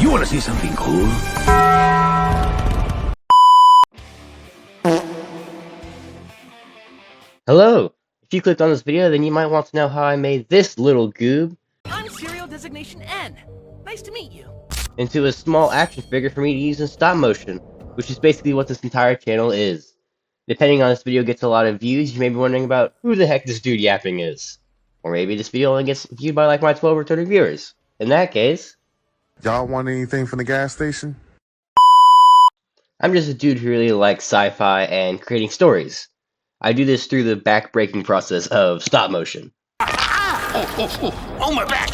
You want to see something cool? Hello! If you clicked on this video, then you might want to know how I made this little goob I'm Serial Designation N. Nice to meet you. into a small action figure for me to use in stop motion, which is basically what this entire channel is. Depending on this video gets a lot of views, you may be wondering about who the heck this dude yapping is. Or maybe this video only gets viewed by like my 12 or 30 viewers. In that case, Y'all want anything from the gas station? I'm just a dude who really likes sci-fi and creating stories. I do this through the back-breaking process of stop motion. Oh, my back!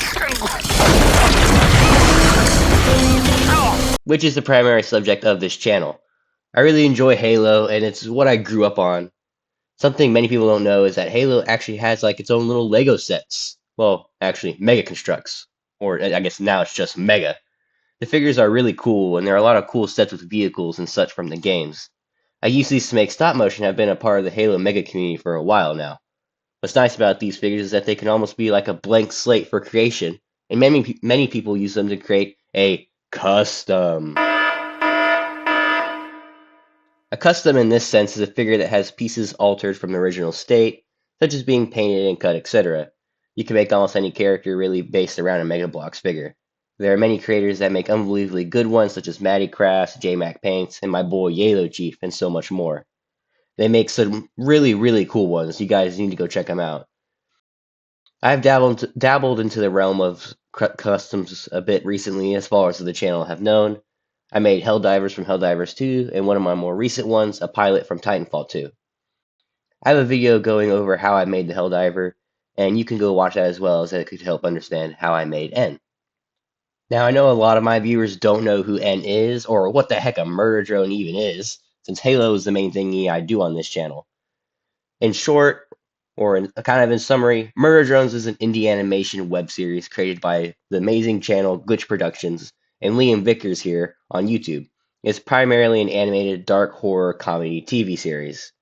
Which is the primary subject of this channel. I really enjoy Halo, and it's what I grew up on. Something many people don't know is that Halo actually has like its own little Lego sets. Well, actually, Mega Constructs. Or I guess now it's just Mega. The figures are really cool, and there are a lot of cool sets with vehicles and such from the games. I use these to make stop motion and have been a part of the Halo Mega community for a while now. What's nice about these figures is that they can almost be like a blank slate for creation, and many people use them to create a custom. A custom in this sense is a figure that has pieces altered from the original state, such as being painted and cut, etc. You can make almost any character really based around a Mega Bloks figure. There are many creators that make unbelievably good ones, such as Matty Crafts, JMac Paints, and my boy Yalo Chief, and so much more. They make some really cool ones. You guys need to go check them out. I've dabbled into the realm of customs a bit recently, as far as the channel have known. I made Helldivers from Helldivers 2, and one of my more recent ones, a pilot from Titanfall 2. I have a video going over how I made the Helldiver, and you can go watch that as well, as it could help understand how I made N. Now, I know a lot of my viewers don't know who N is, or what the heck a murder drone even is, since Halo is the main thing I do on this channel. In short, or in summary, Murder Drones is an indie animation web series created by the amazing channel Glitch Productions and Liam Vickers here on YouTube. It's primarily an animated dark horror comedy TV series.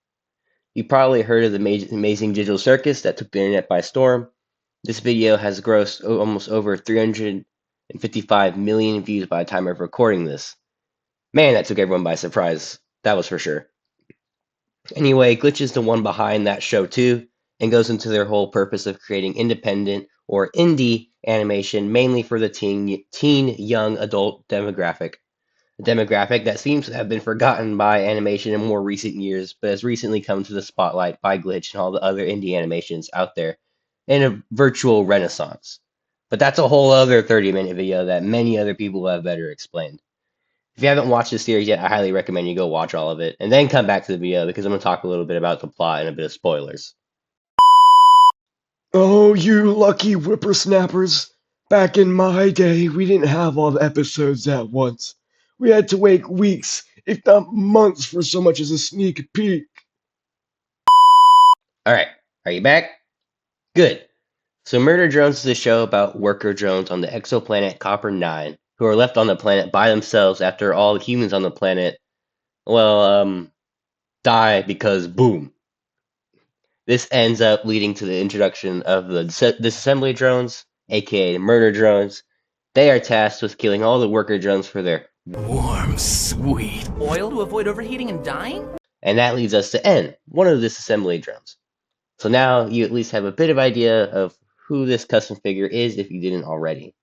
You probably heard of the amazing digital circus that took the internet by storm. This video has grossed almost over 355 million views by the time of recording this. Man, that took everyone by surprise. That was for sure. Anyway, Glitch is the one behind that show too, and goes into their whole purpose of creating independent or indie animation mainly for the teen young adult demographic. A demographic that seems to have been forgotten by animation in more recent years, but has recently come to the spotlight by Glitch and all the other indie animations out there in a virtual renaissance. But that's a whole other 30-minute video that many other people have better explained. If you haven't watched this series yet, I highly recommend you go watch all of it, and then come back to the video because I'm going to talk a little bit about the plot and a bit of spoilers. Oh, you lucky whippersnappers. Back in my day, we didn't have all the episodes at once. We had to wait weeks, if not months, for so much as a sneak peek. Alright, are you back? Good. So Murder Drones is a show about worker drones on the exoplanet Copper-9, who are left on the planet by themselves after all the humans on the planet, die because boom. This ends up leading to the introduction of the disassembly drones, aka murder drones. They are tasked with killing all the worker drones for their Warm, sweet. Oil to avoid overheating and dying? and that leads us to N, one of the disassembly drones. So now you at least have a bit of idea of who this custom figure is if you didn't already.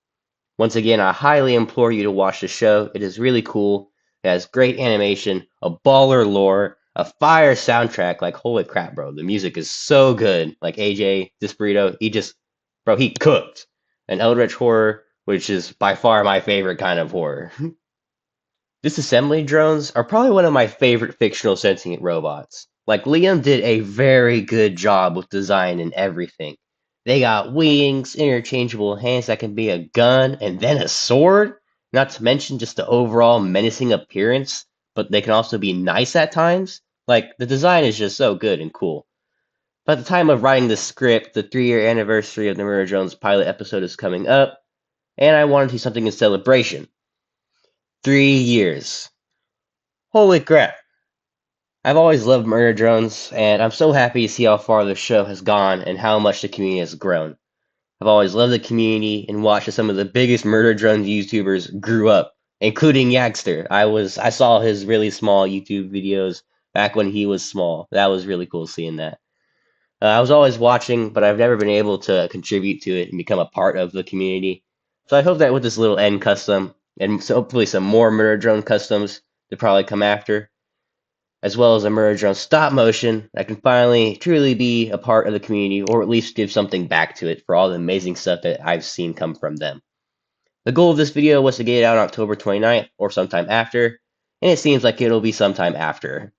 Once again, I highly implore you to watch the show. It is really cool. It has great animation, a baller lore, a fire soundtrack. Like, holy crap, bro. The music is so good. Like, AJ, this burrito, he cooked. An Eldritch horror, which is by far my favorite kind of horror. Disassembly drones are probably one of my favorite fictional sentient robots. Like, Liam did a very good job with design and everything. They got wings, interchangeable hands that can be a gun, and then a sword. Not to mention just the overall menacing appearance, but they can also be nice at times. Like, the design is just so good and cool. But at the time of writing the script, the 3-year anniversary of the Murder Drones pilot episode is coming up, and I wanted to do something in celebration. 3 years. Holy crap. I've always loved Murder Drones, and I'm so happy to see how far the show has gone and how much the community has grown. I've always loved the community and watched as some of the biggest murder drones YouTubers grew up, including Yaxter. I saw his really small YouTube videos back when he was small. That was really cool seeing that. I was always watching, but I've never been able to contribute to it and become a part of the community. So I hope that with this little N custom, and so hopefully some more Murder Drone customs to probably come after, as well as a Murder Drone stop motion, I can finally truly be a part of the community, or at least give something back to it for all the amazing stuff that I've seen come from them. The goal of this video was to get it out on October 29th or sometime after, and it seems like it'll be sometime after.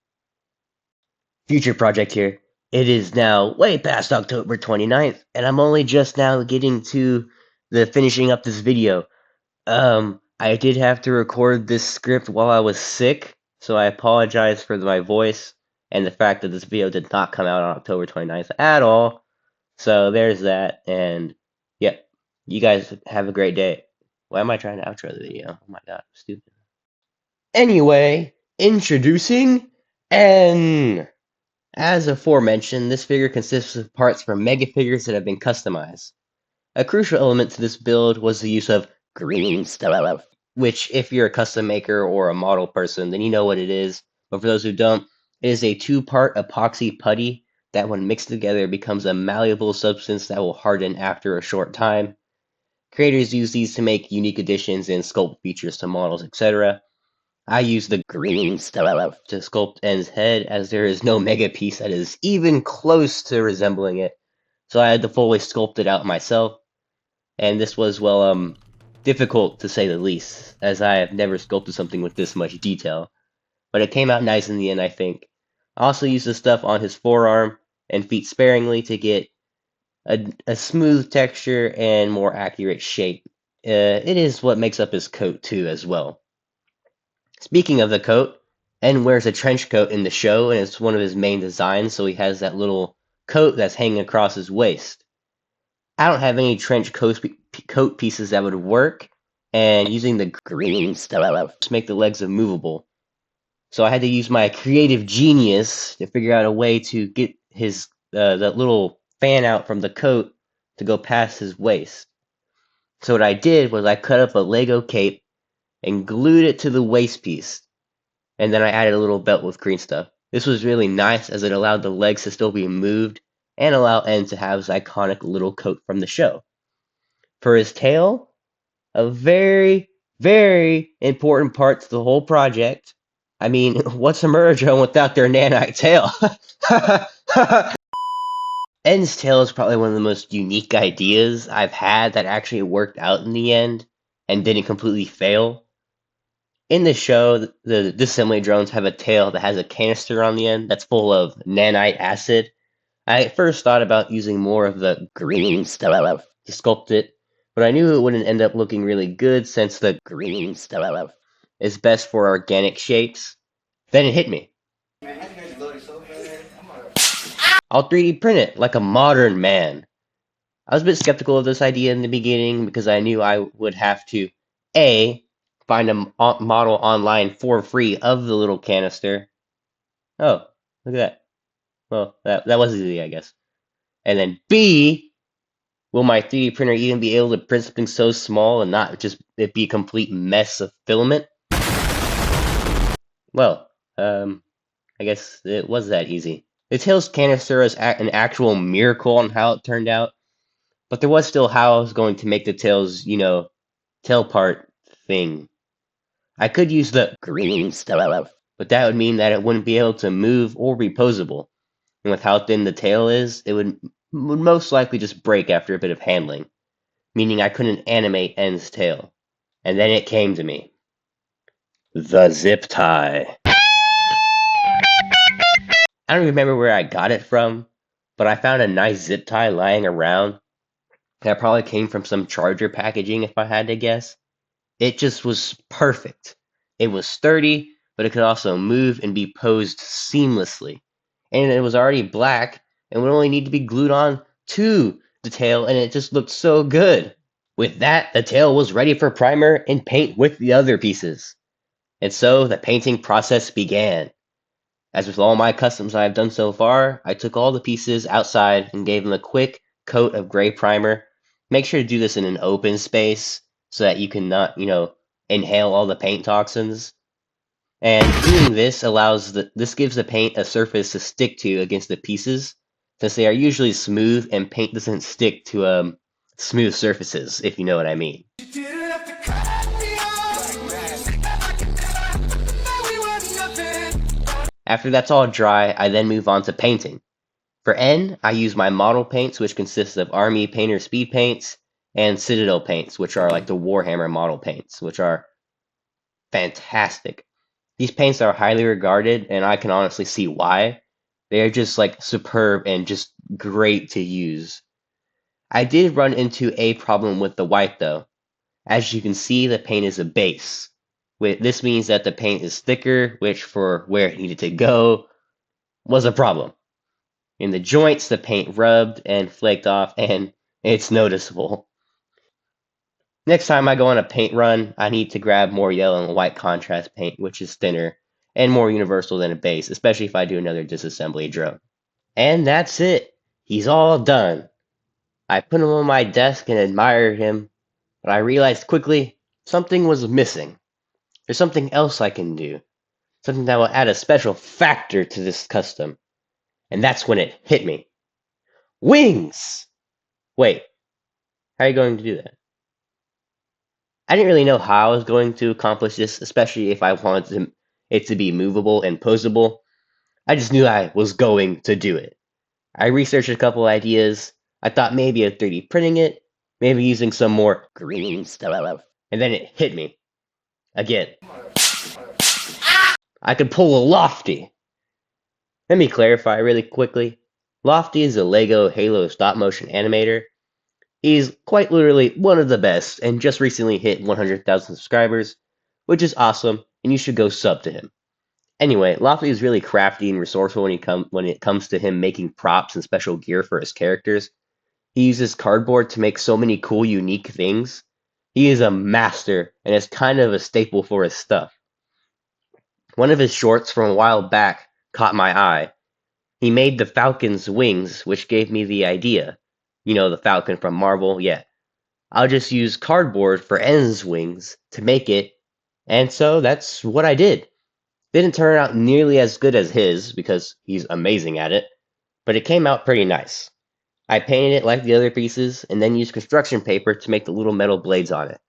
Future project here. It is now way past October 29th, and I'm only just now getting to the finishing up this video. I did have to record this script while I was sick, so I apologize for my voice and the fact that this video did not come out on October 29th at all. So there's that, and yep, you guys have a great day. Why am I trying to outro the video? Oh my god, I'm stupid. Anyway, introducing N. As aforementioned, this figure consists of parts from mega figures that have been customized. A crucial element to this build was the use of green stuff, which if you're a custom maker or a model person, then you know what it is. But for those who don't, it is a two-part epoxy putty that when mixed together becomes a malleable substance that will harden after a short time. Creators use these to make unique additions and sculpt features to models, etc. I use the green stuff to sculpt N's head, as there is no mega piece that is even close to resembling it. So I had to fully sculpt it out myself, and this was, well, difficult to say the least, as I have never sculpted something with this much detail. But it came out nice in the end, I think. I also used the stuff on his forearm and feet sparingly to get a smooth texture and more accurate shape. It is what makes up his coat too, as well. Speaking of the coat, N wears a trench coat in the show, and it's one of his main designs, so he has that little coat that's hanging across his waist. I don't have any trench coat pieces that would work, and using the green stuff to make the legs immovable. So I had to use my creative genius to figure out a way to get his that little fan out from the coat to go past his waist. So what I did was I cut up a Lego cape and glued it to the waist piece, and then I added a little belt with green stuff. This was really nice as it allowed the legs to still be moved and allow N to have his iconic little coat from the show. For his tail, a very, very important part to the whole project. I mean, what's a murder drone without their nanite tail? N's tail is probably one of the most unique ideas I've had that actually worked out in the end and didn't completely fail. In the show, the disassembly drones have a tail that has a canister on the end that's full of nanite acid. I at first thought about using more of the green stuff to sculpt it, but I knew it wouldn't end up looking really good since the green stuff is best for organic shapes. Then it hit me. I'll 3D print it like a modern man. I was a bit skeptical of this idea in the beginning because I knew I would have to A, find a model online for free of the little canister. Oh, look at that. Well, that was easy, I guess. And then B, will my 3D printer even be able to print something so small and not just it be a complete mess of filament? Well, I guess it was that easy. The tail's canister is an actual miracle on how it turned out, but there was still how I was going to make the tail's, tail part thing. I could use the green stuff, but that would mean that it wouldn't be able to move or be posable. And with how thin the tail is, it would most likely just break after a bit of handling, meaning I couldn't animate N's tail. And then it came to me. The zip tie. I don't remember where I got it from, but I found a nice zip tie lying around. That probably came from some charger packaging if I had to guess. It just was perfect. It was sturdy, but it could also move and be posed seamlessly. And it was already black and would only need to be glued on to the tail, and it just looked so good. With that, the tail was ready for primer and paint with the other pieces. And so the painting process began. As with all my customs I have done so far, I took all the pieces outside and gave them a quick coat of gray primer, Make sure to do this in an open space so that you can not, inhale all the paint toxins. And doing this this gives the paint a surface to stick to against the pieces, since they are usually smooth and paint doesn't stick to smooth surfaces, if you know what I mean. After that's all dry, I then move on to painting. For N, I use my model paints, which consists of Army Painter speed paints and Citadel paints, which are like the Warhammer model paints, which are fantastic. These paints are highly regarded, and I can honestly see why. They are just like superb and just great to use. I did run into a problem with the white though. As you can see, the paint is a base. This means that the paint is thicker, which for where it needed to go was a problem. In the joints, the paint rubbed and flaked off, and it's noticeable. Next time I go on a paint run, I need to grab more yellow and white contrast paint, which is thinner and more universal than a base, especially if I do another disassembly drone. And that's it. He's all done. I put him on my desk and admired him, but I realized quickly something was missing. There's something else I can do. Something that will add a special factor to this custom. And that's when it hit me. Wings! Wait, how are you going to do that? I didn't really know how I was going to accomplish this, especially if I wanted it to be movable and posable. I just knew I was going to do it. I researched a couple ideas. I thought maybe of 3D printing it, maybe using some more green stuff. And then it hit me. Again. I could pull a Lofty. Let me clarify really quickly. Lofty is a LEGO Halo stop motion animator. He's quite literally one of the best and just recently hit 100,000 subscribers, which is awesome, and you should go sub to him. Anyway, Lofty is really crafty and resourceful when it comes to him making props and special gear for his characters. He uses cardboard to make so many cool, unique things. He is a master, and is kind of a staple for his stuff. One of his shorts from a while back caught my eye. He made the Falcon's wings, which gave me the idea. You know, the Falcon from Marvel? Yeah. I'll just use cardboard for N's wings to make it, and so that's what I did. Didn't turn out nearly as good as his, because he's amazing at it, but it came out pretty nice. I painted it like the other pieces, and then used construction paper to make the little metal blades on it.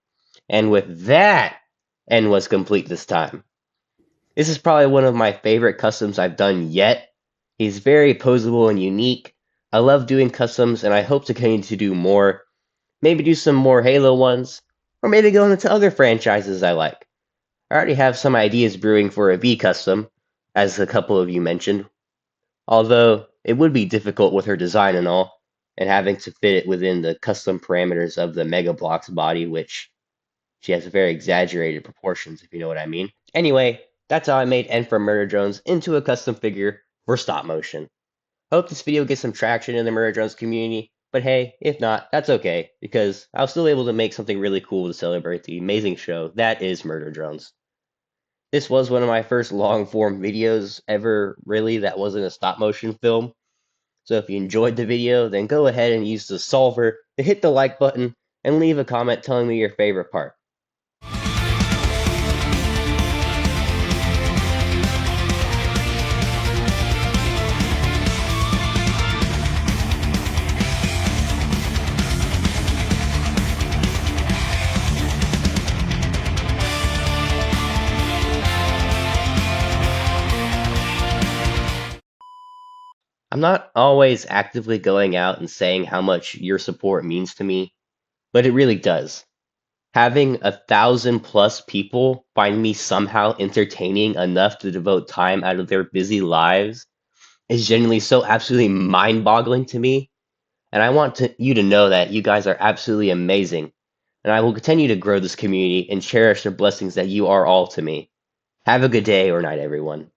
And with that, N was complete this time. This is probably one of my favorite customs I've done yet. He's very posable and unique. I love doing customs, and I hope to continue to do more. Maybe do some more Halo ones, or maybe go into other franchises I like. I already have some ideas brewing for a V custom, as a couple of you mentioned. Although, it would be difficult with her design and all, and having to fit it within the custom parameters of the Mega Bloks body, which she has very exaggerated proportions, if you know what I mean. Anyway, that's how I made N from Murder Drones into a custom figure for stop motion. Hope this video gets some traction in the Murder Drones community, but hey, if not, that's okay, because I was still able to make something really cool to celebrate the amazing show that is Murder Drones. This was one of my first long-form videos ever, really, that wasn't a stop-motion film. So if you enjoyed the video, then go ahead and use the solver to hit the like button and leave a comment telling me your favorite part. I'm not always actively going out and saying how much your support means to me, but it really does. Having 1,000+ people find me somehow entertaining enough to devote time out of their busy lives is genuinely so absolutely mind-boggling to me. And I want you to know that you guys are absolutely amazing. And I will continue to grow this community and cherish the blessings that you are all to me. Have a good day or night, everyone.